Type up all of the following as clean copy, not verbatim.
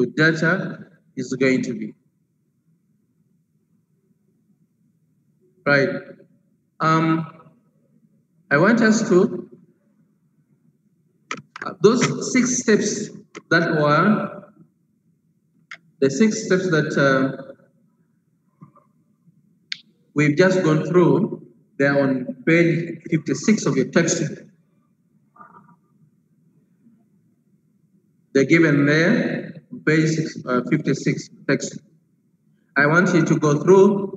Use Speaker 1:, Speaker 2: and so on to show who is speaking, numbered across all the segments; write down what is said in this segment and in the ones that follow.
Speaker 1: data is going to be. Right. I want us to, those 6 steps that were, the 6 steps that we've just gone through, they're on page 56 of your textbook. They're given there, page 56 text. I want you to go through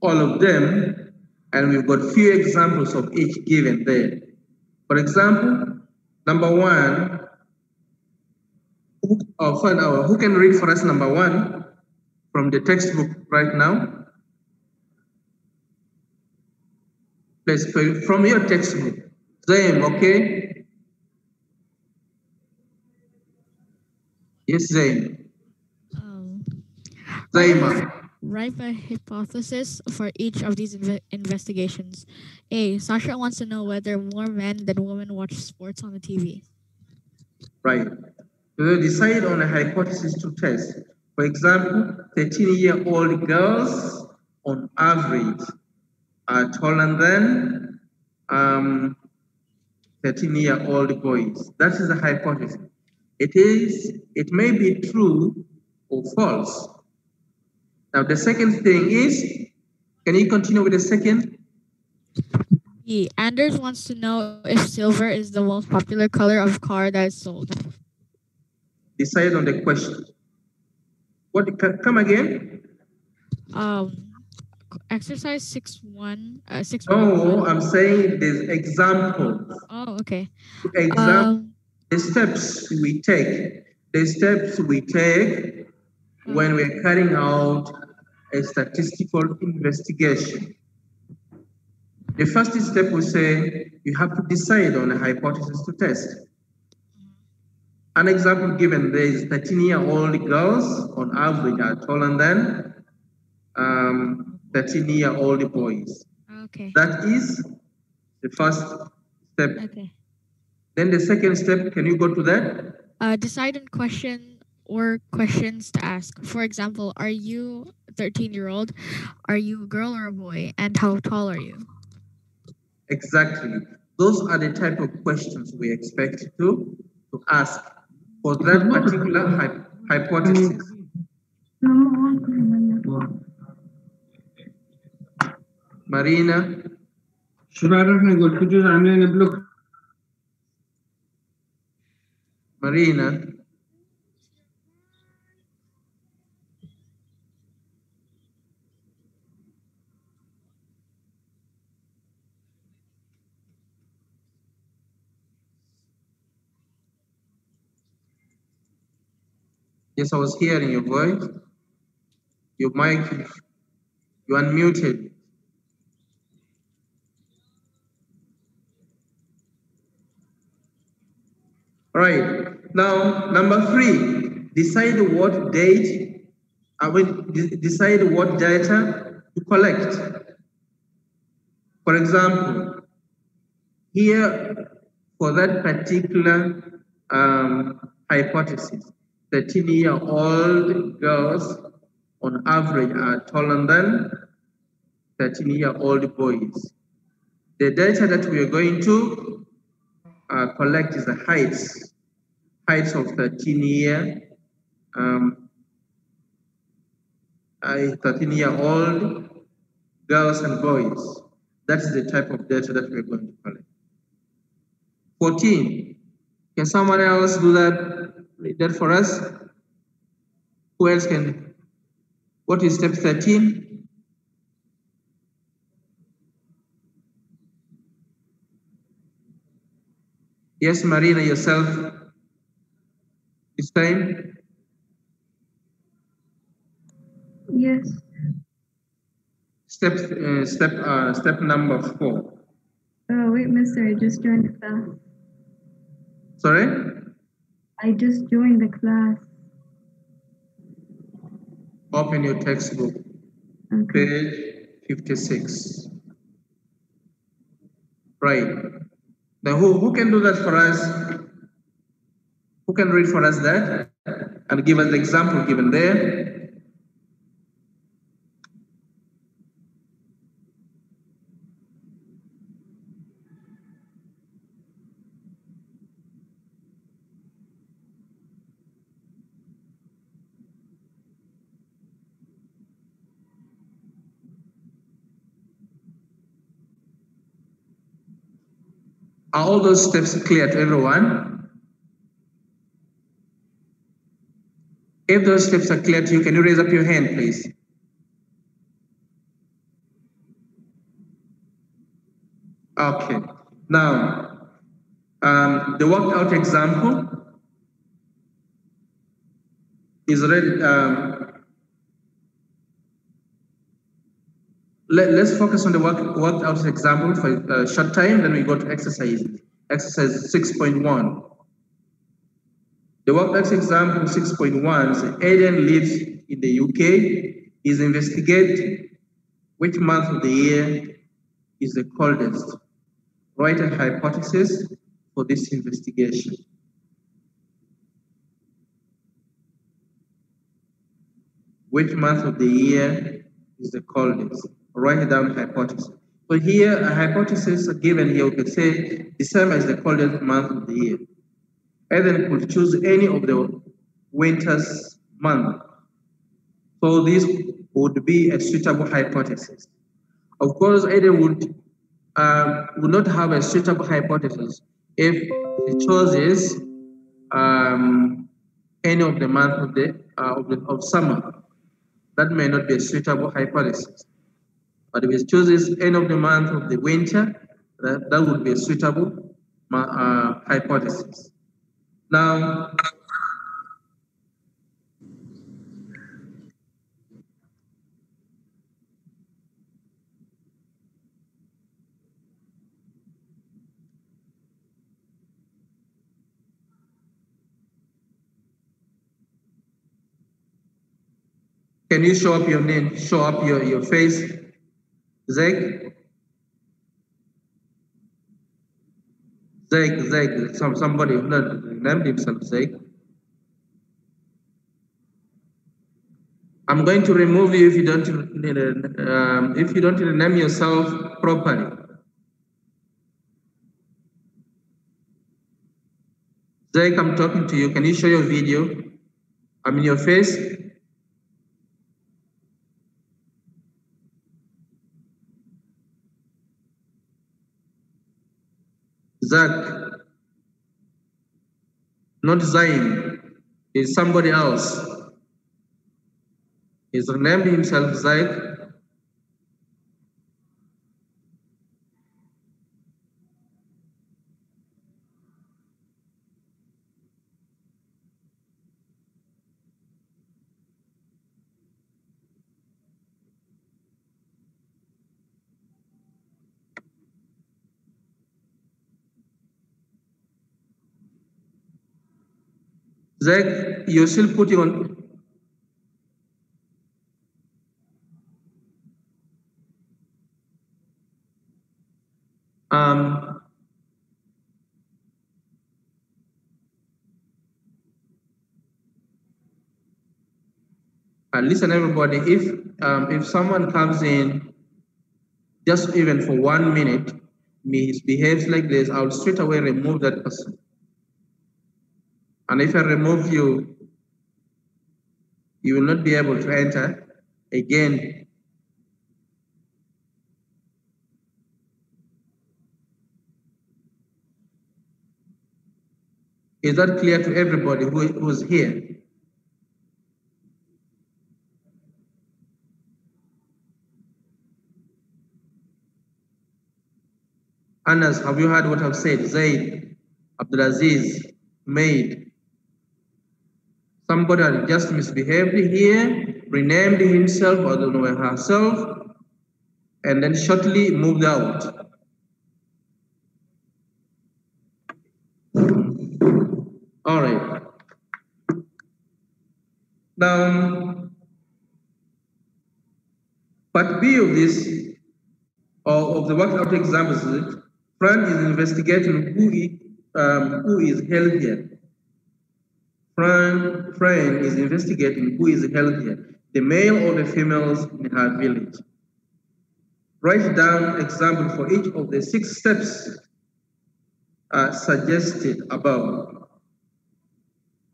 Speaker 1: all of them, and we've got few examples of each given there. For example, number 1, who can read for us number 1 from the textbook right now? Please, from your textbook. Zaim, okay? Yes, Zaim. Zaima.
Speaker 2: Write a hypothesis for each of these investigations. A. Sasha wants to know whether more men than women watch sports on the TV.
Speaker 1: Right. We will decide on a hypothesis to test. For example, 13-year-old girls on average are taller than 13-year-old boys. That is a hypothesis. It may be true or false. Now the second thing is, can you continue with the second?
Speaker 2: B. Anders wants to know if silver is the most popular color of car that is sold.
Speaker 1: Decide on the question. What? Come again?
Speaker 2: Exercise 6.1.
Speaker 1: No, I'm saying there's examples.
Speaker 2: Oh, okay.
Speaker 1: The steps we take. The steps we take when we're carrying out a statistical investigation. The first step we say you have to decide on a hypothesis to test. An example given there is 13-year-old girls on average are taller than 13-year-old boys.
Speaker 2: Okay.
Speaker 1: That is the first step.
Speaker 2: Okay.
Speaker 1: Then the second step, can you go to that?
Speaker 2: Decide on question or questions to ask. For example, are you 13-year-old? Are you a girl or a boy? And how tall are you?
Speaker 1: Exactly. Those are the type of questions we expect to ask for that particular hypothesis. Marina. Marina. Yes, I was hearing your voice. Your mic, you unmuted. All right. Now, number 3, decide what date. I will decide what data to collect. For example, here for that particular hypothesis, 13-year-old girls on average are taller than 13-year-old boys. The data that we are going to collect is the heights of 13-year-old girls and boys. That's the type of data that we're going to collect. 14. Can someone else do that for us? Who else can? What is step 13? Yes, Marina, yourself. This time?
Speaker 3: Yes.
Speaker 1: Step number 4.
Speaker 3: Oh, wait, mister, I just joined the class.
Speaker 1: Sorry?
Speaker 3: I just joined the class.
Speaker 1: Open your textbook.
Speaker 3: Okay.
Speaker 1: Page 56. Right. Now, who can do that for us? Who can read for us that and give us the example given there? Are all those steps clear to everyone? If those steps are clear to you, can you raise up your hand, please? Okay. Now, the worked out example is already, let's focus on the worked out example for a short time, then we go to exercise 6.1. The worked out example 6.1 says Aiden lives in the UK, is investigate which month of the year is the coldest. Write a hypothesis for this investigation. Which month of the year is the coldest? Write down hypothesis. So here, a hypothesis given here, we could say December is the coldest month of the year. And then could choose any of the winter's month. So this would be a suitable hypothesis. Of course, Eden would not have a suitable hypothesis if he chooses any of the month of summer. That may not be a suitable hypothesis. But if he chooses any of the month of the winter, that would be a suitable hypothesis. Now, can you show up your name, show up your face, Zeg? Zeg, somebody who named himself Zeg. I'm going to remove you if you don't rename yourself properly. Zeg, I'm talking to you. Can you show your video? I mean your face. Zach, not Zain, is somebody else. He's renamed himself Zach. Zach, you're still putting on. Listen, everybody. If someone comes in, just even for 1 minute, misbehaves like this, I'll straight away remove that person. And if I remove you, you will not be able to enter again. Is that clear to everybody who's here? Anas, have you heard what I've said? Zaid, Abdulaziz, Maid. Somebody had just misbehaved here, renamed himself or herself, and then shortly moved out. All right. Now, part B of this, or of the worked out examples, Fran is investigating who is healthier. Fran is investigating who is healthier, the male or the females in her village. Write down example for each of the 6 steps suggested above.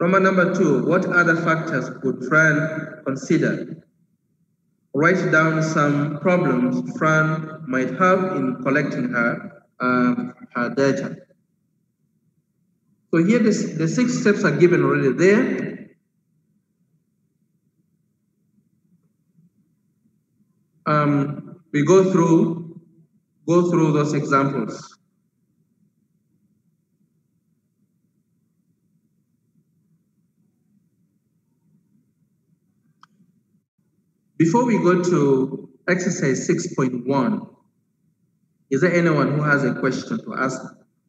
Speaker 1: Number 2, what other factors could Fran consider? Write down some problems Fran might have in collecting her data. So here the 6 steps are given already there. We go through those examples. Before we go to exercise 6.1, is there anyone who has a question to ask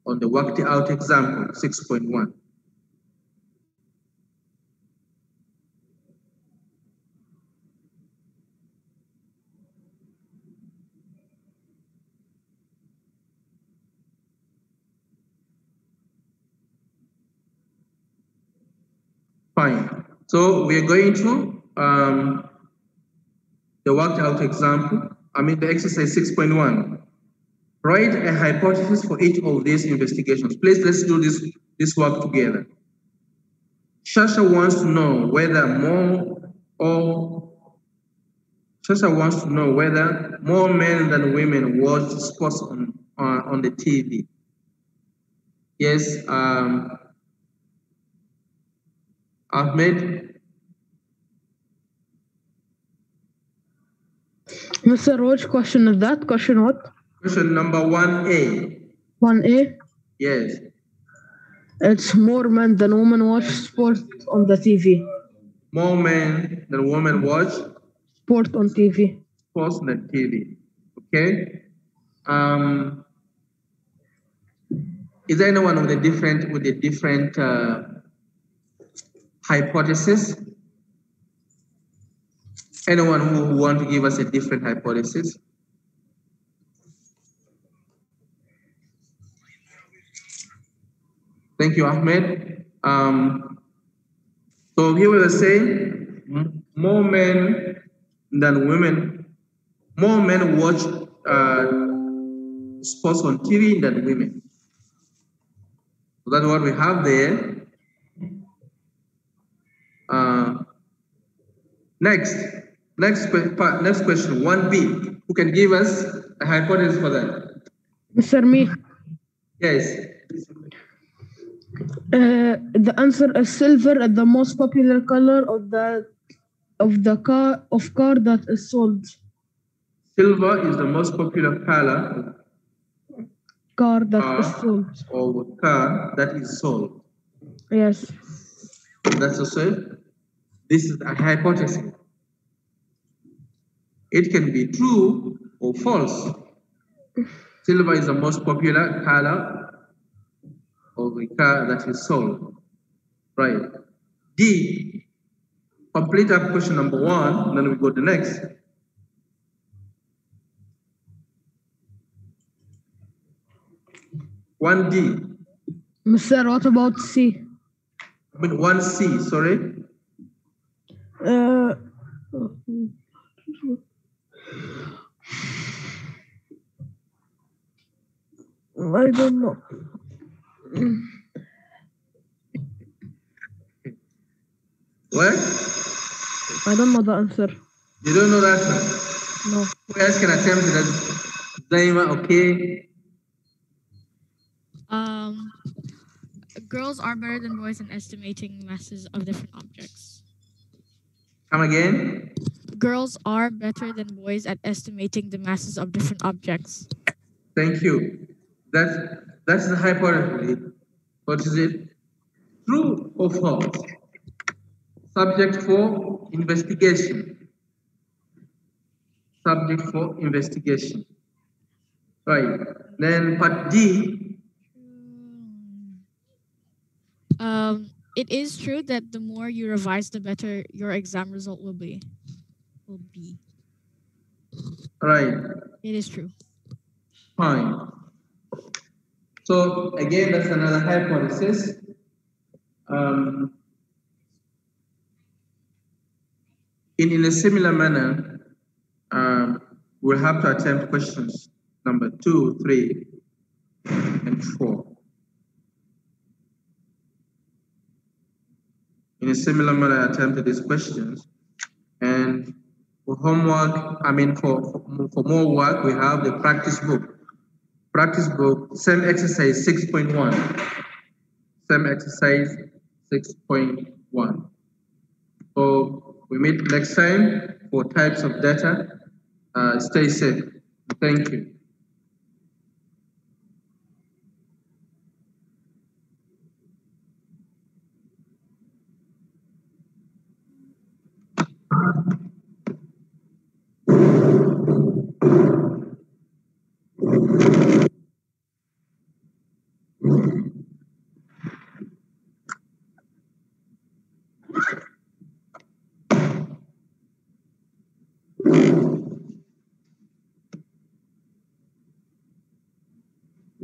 Speaker 1: on the worked out example 6.1? Fine. So we're going to the worked out example, the exercise 6.1. Write a hypothesis for each of these investigations. Please, let's do this work together. Shasha wants to know whether more men than women watch sports on the TV. Yes, Ahmed.
Speaker 4: Mr. Which question is that? Question what?
Speaker 1: Question number 1A.
Speaker 4: 1A?
Speaker 1: Yes.
Speaker 4: It's more men than women watch sport on the TV.
Speaker 1: More men than women watch
Speaker 4: sport on TV.
Speaker 1: Sports on the TV. Okay. Is there anyone with a different hypothesis? Anyone who want to give us a different hypothesis? Thank you, Ahmed. So here we were saying more men than women. More men watch sports on TV than women. So that's what we have there. Next question, 1B. Who can give us a hypothesis for that?
Speaker 4: Mr. Me.
Speaker 1: Yes.
Speaker 4: The answer is silver is the most popular color of car that is sold.
Speaker 1: Silver is the most popular color
Speaker 4: car that is sold.
Speaker 1: Or car that is sold.
Speaker 4: Yes.
Speaker 1: That's also. This is a hypothesis. It can be true or false. Silver is the most popular color of the car that is sold. Right. D. Complete up question number 1, then we go to the next. One D.
Speaker 4: Mr. What about C?
Speaker 1: 1C, sorry.
Speaker 4: I don't know.
Speaker 1: What?
Speaker 4: I don't know the answer.
Speaker 1: You don't know the answer?
Speaker 4: No.
Speaker 1: Who else can attempt that? Zaima, okay.
Speaker 2: Girls are better than boys in estimating masses of different objects.
Speaker 1: Come again?
Speaker 2: Girls are better than boys at estimating the masses of different objects.
Speaker 1: Thank you. That's the hypothesis. What is it? True or false? Subject for investigation. Subject for investigation. Right. Then part D.
Speaker 2: It is true that the more you revise, the better your exam result will be.
Speaker 1: Right.
Speaker 2: It is true.
Speaker 1: Fine. So again, that's another hypothesis. Um, in a similar manner, we'll have to attempt questions number 2, 3, and 4. In a similar manner, I attempted these questions. And for homework, for more work, we have the practice book. Practice book, same exercise 6.1. Same exercise 6.1. So we meet next time for types of data. Stay safe. Thank you.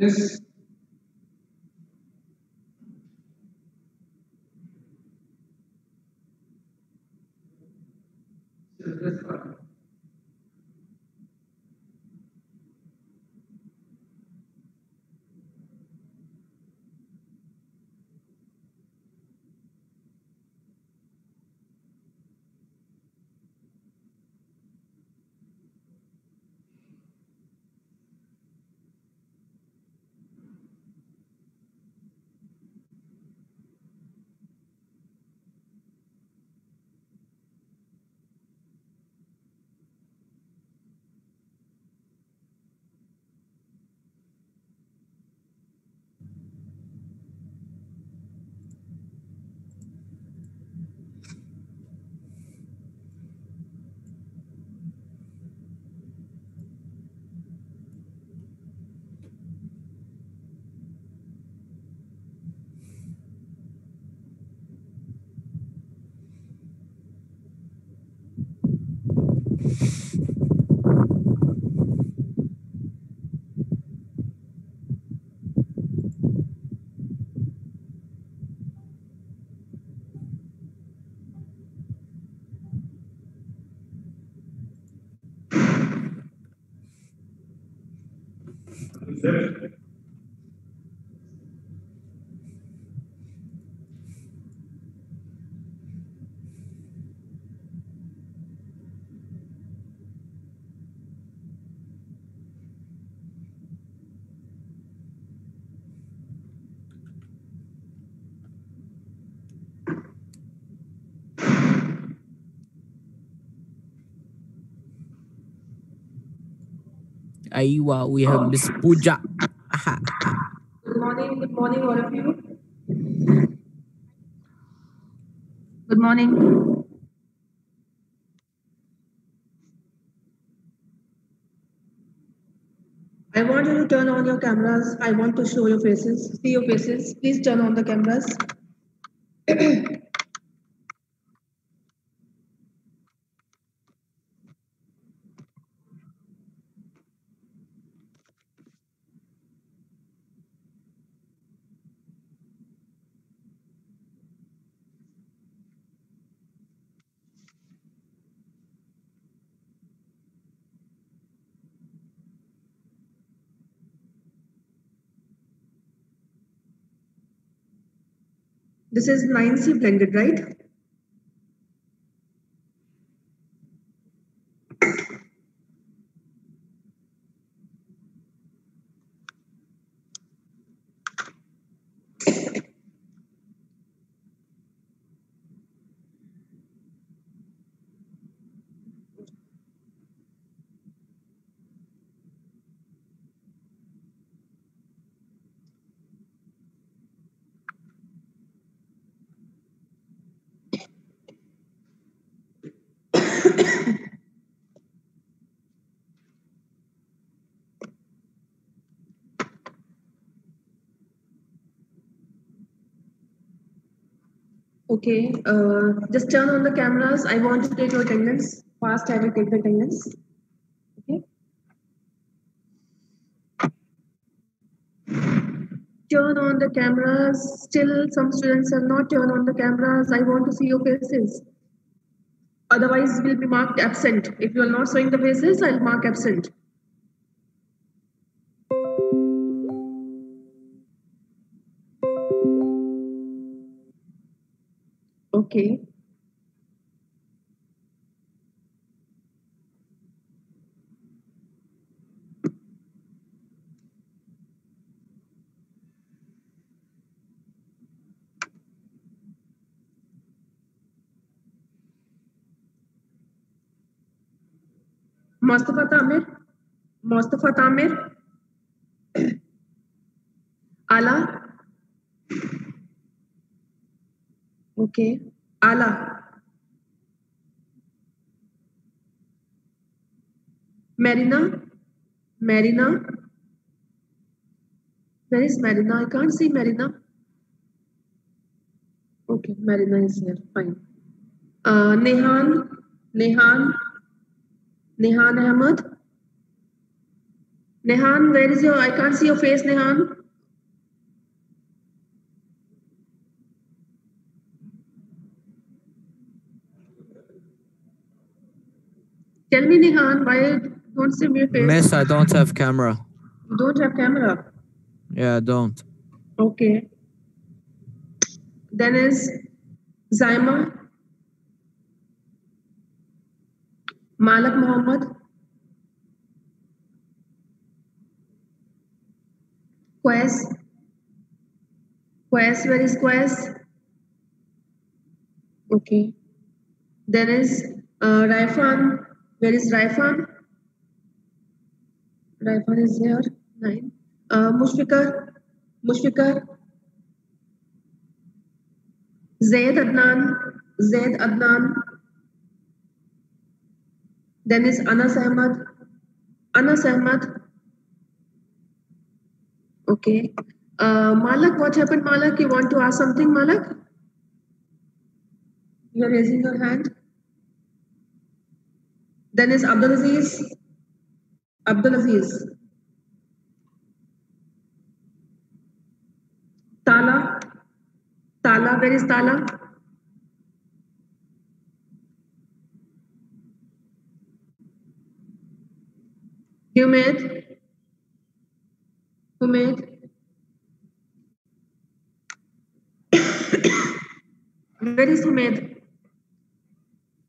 Speaker 1: Yes.
Speaker 5: Aiwa, we have Miss Pooja.
Speaker 6: Good morning, all of you. Good morning. I want you to turn on your cameras. I want to show your faces, see your faces. Please turn on the cameras. This is 9C blended, right? Okay, just turn on the cameras. I want to take your attendance. Fast, I will take the attendance. Okay. Turn on the cameras. Still, some students have not turned on the cameras. I want to see your faces. Otherwise, will be marked absent. If you are not showing the faces, I'll mark absent. Okay. Mustafa Tamir. Mustafa Tamir. Ala. Okay. Ala. Marina. Marina. Where is Marina? I can't see Marina. Okay, Marina is here. Fine. Nehan. Nehan. Nehan Ahmed. Nehan, where is your? I can't see your face, Nehan. Tell me, Nehan, why don't see your face?
Speaker 5: Miss, I don't have camera.
Speaker 6: You don't have camera.
Speaker 5: Yeah, I don't.
Speaker 6: Okay. Then is Zaima, Malak Muhammad, Quest. Quest, where is Quest? Okay. Then is Raifan. Where is Raifan? Raifan is here. 9. Mushfiqar. Mushfiqar. Zaid Adnan. Zaid Adnan. Then is Anas Ahmad. Anas Ahmad. Okay. Malak, what happened, Malak? You want to ask something, Malak? You are raising your hand. Then is Abdul Aziz. Abdul Aziz. Tala. Tala, where is Tala? Humaid. Humaid. Where is Humaid?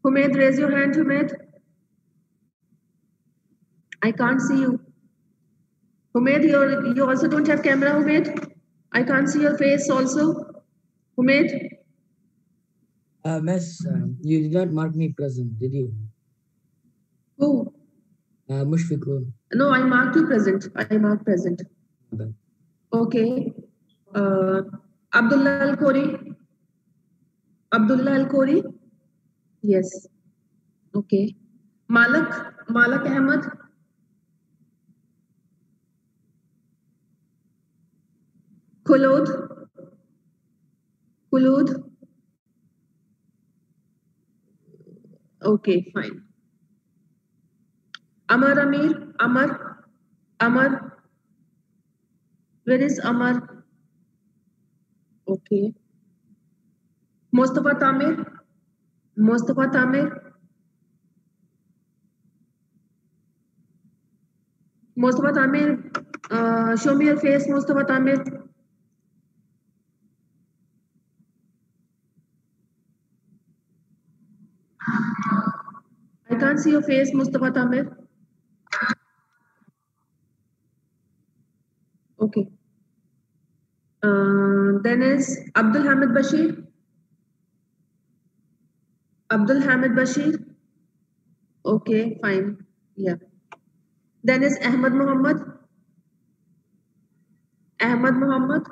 Speaker 6: Humaid, raise your hand, Humaid. I can't see you. Humaid, you also don't have camera, Humaid? I can't see your face also. Humaid?
Speaker 7: Miss, you did not mark me present, did you?
Speaker 6: Who?
Speaker 7: Mushfiqun.
Speaker 6: No, I marked you present. I marked present.
Speaker 7: Okay.
Speaker 6: Okay. Abdullah Al Khori. Abdullah Al Khori. Yes. Okay. Malak. Malak Ahmad. Khulud. Khulud. Okay, fine. Amar Amir. Amar. Amar. Where is Amar? Okay. Mustafa Tamir. Mustafa Tamir. Mustafa Tamir. Show me your face, Mustafa Tamir. I can't see your face, Mustafa Tamir. Okay. Then is Abdul Hamid Bashir. Abdul Hamid Bashir. Okay, fine. Yeah. Then is Ahmad Muhammad. Ahmad Muhammad.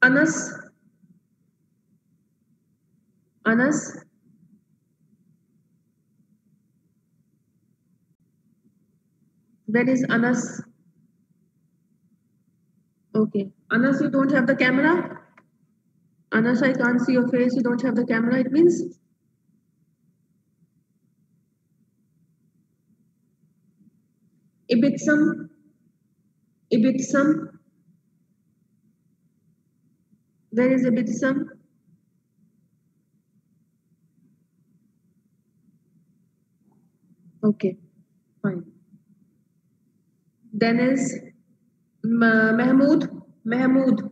Speaker 6: Anas. Anas. Where is Anas? Okay. Anas, you don't have the camera? Anas, I can't see your face. You don't have the camera. It means Ibitsum. Ibitsum. Where is Ibitsum? Okay, fine. Then is Mahmood. Mahmood.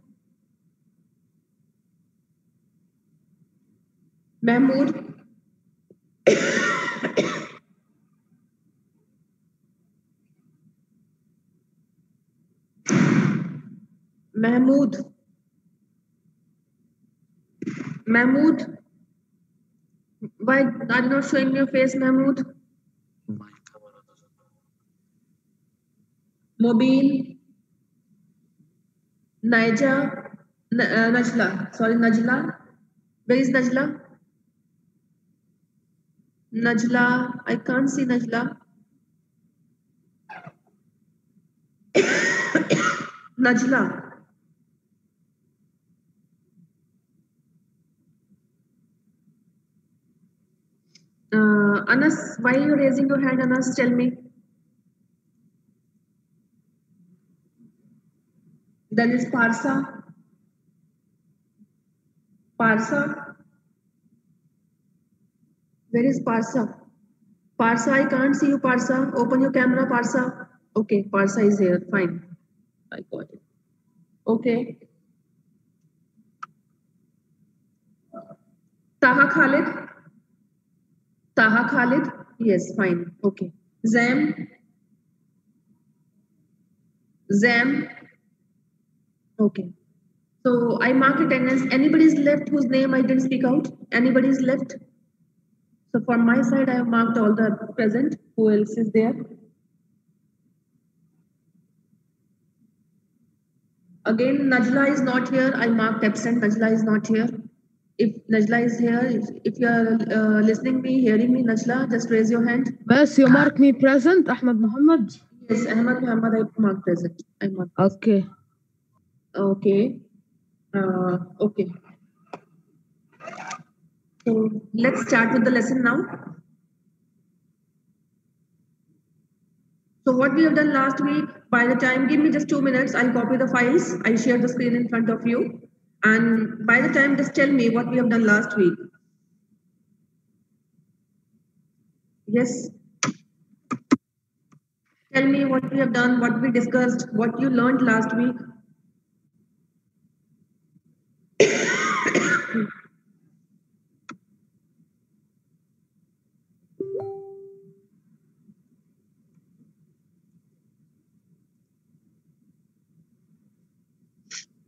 Speaker 6: Mahmood. Mahmood. Mahmood. Why are you not showing your face, Mahmood? Mobile. Naija. Najla. Sorry, Najla. Where is Najla? Najla. I can't see Najla. Najla. Anas, why are you raising your hand, Anas? Tell me. Then is Parsa. Parsa. Where is Parsa? Parsa, I can't see you, Parsa. Open your camera, Parsa. Okay, Parsa is here. Fine. I got it. Okay. Taha Khalid. Taha Khalid. Yes, fine. Okay. Zam. Zam. Okay. So I mark attendance. Anybody's left whose name I didn't speak out? Anybody's left? So from my side, I have marked all the present. Who else is there? Again, Najla is not here. I marked absent. Najla is not here. If Najla is here, if you are listening me, hearing me, Najla, just raise your hand.
Speaker 4: Bas, you mark me present, Ahmed Muhammad?
Speaker 6: Yes, Ahmad Muhammad, I marked present. I marked.
Speaker 4: Okay.
Speaker 6: Okay. Okay. So let's start with the lesson now. So what we have done last week, by the time, give me just 2 minutes, I'll copy the files, I'll share the screen in front of you. And by the time, just tell me what we have done last week. Yes. Tell me what we have done, what we discussed, what you learned last week.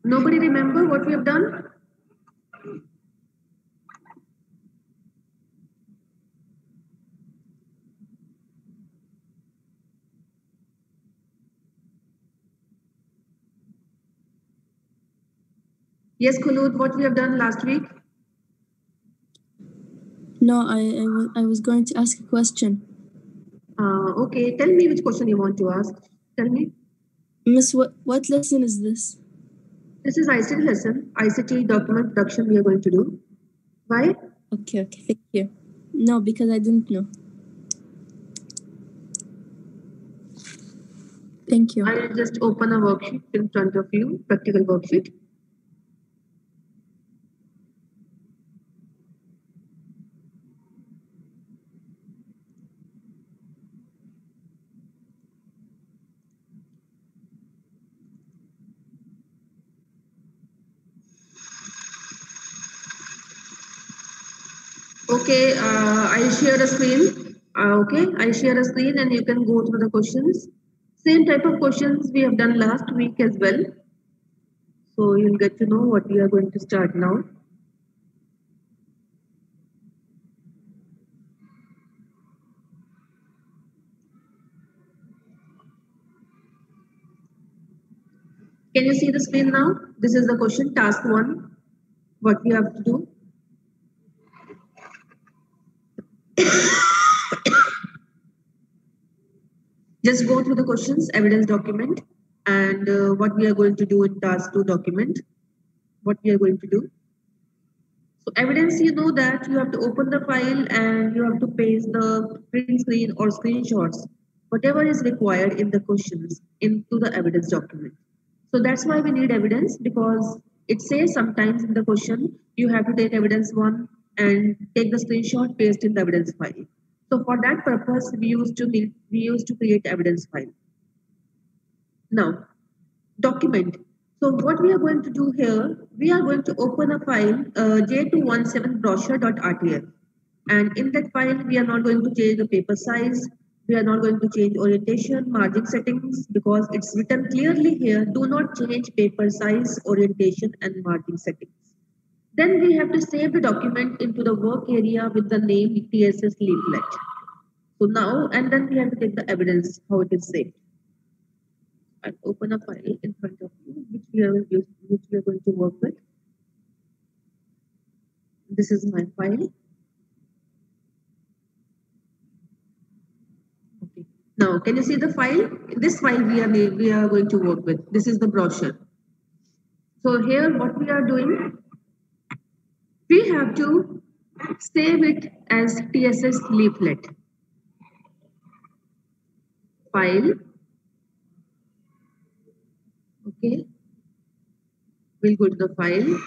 Speaker 6: Nobody remember what we have done? Yes, Khulud, what we have done last week?
Speaker 8: No, I was going to ask a question.
Speaker 6: Okay, tell me which question you want to ask. Tell me.
Speaker 8: Miss, what lesson is this?
Speaker 6: This is ICT lesson, ICT document production we are going to do. Why?
Speaker 8: Okay, thank you. No, because I didn't know. Thank you.
Speaker 6: I'll just open a worksheet in front of you, practical worksheet. Okay, I share a screen. Okay, I share a screen and you can go through the questions. Same type of questions we have done last week as well. So you'll get to know what we are going to start now. Can you see the screen now? This is the question, task 1, what we have to do. Just go through the questions, evidence document, and what we are going to do in task 2 document, what we are going to do. So evidence, you know that you have to open the file and you have to paste the print screen or screenshots. whatever is required in the questions into the evidence document. So that's why we need evidence, because it says sometimes in the question you have to take evidence one and take the screenshot, paste in the evidence file. So for that purpose, we used to create evidence file. Now, document. So what we are going to do here, we are going to open a file j217 brochure.rtf, and in that file we are not going to change the paper size, we are not going to change orientation, margin settings, because it's written clearly here, do not change paper size, orientation and margin settings. Then we have to save the document into the work area with the name TSS leaflet. So now, and then we have to take the evidence how it is saved. I'll open a file in front of you, which we are going to work with. This is my file. Okay. Now, can you see the file? This file we are going to work with. This is the brochure. So here, what we are doing, we have to save it as TSS leaflet. File. Okay. We'll go to the file.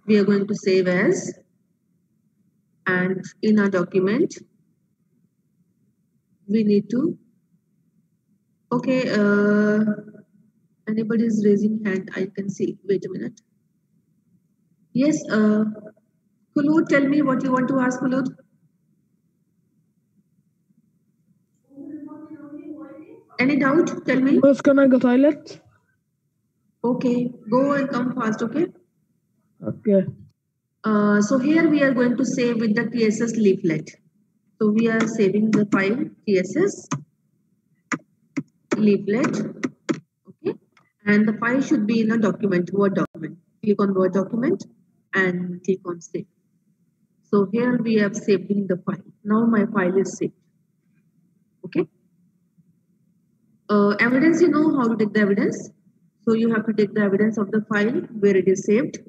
Speaker 6: We are going to save as, and in our document, we need to, okay, anybody is raising hand, I can see. Wait a minute. Yes, Kulud, tell me what you want to ask, Kulud. Any doubt? Tell me.
Speaker 4: Miss, can I go toilet?
Speaker 6: Okay, go and come fast, okay?
Speaker 4: Okay.
Speaker 6: So here we are going to save with the TSS leaflet. So we are saving the file TSS leaflet, okay? And the file should be in a document, Word document. Click on Word document and click on save. So here we have saved in the file. Now my file is saved, okay? Evidence, you know how to take the evidence. So you have to take the evidence of the file where it is saved.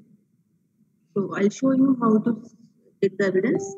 Speaker 6: So I'll show you how to take the evidence.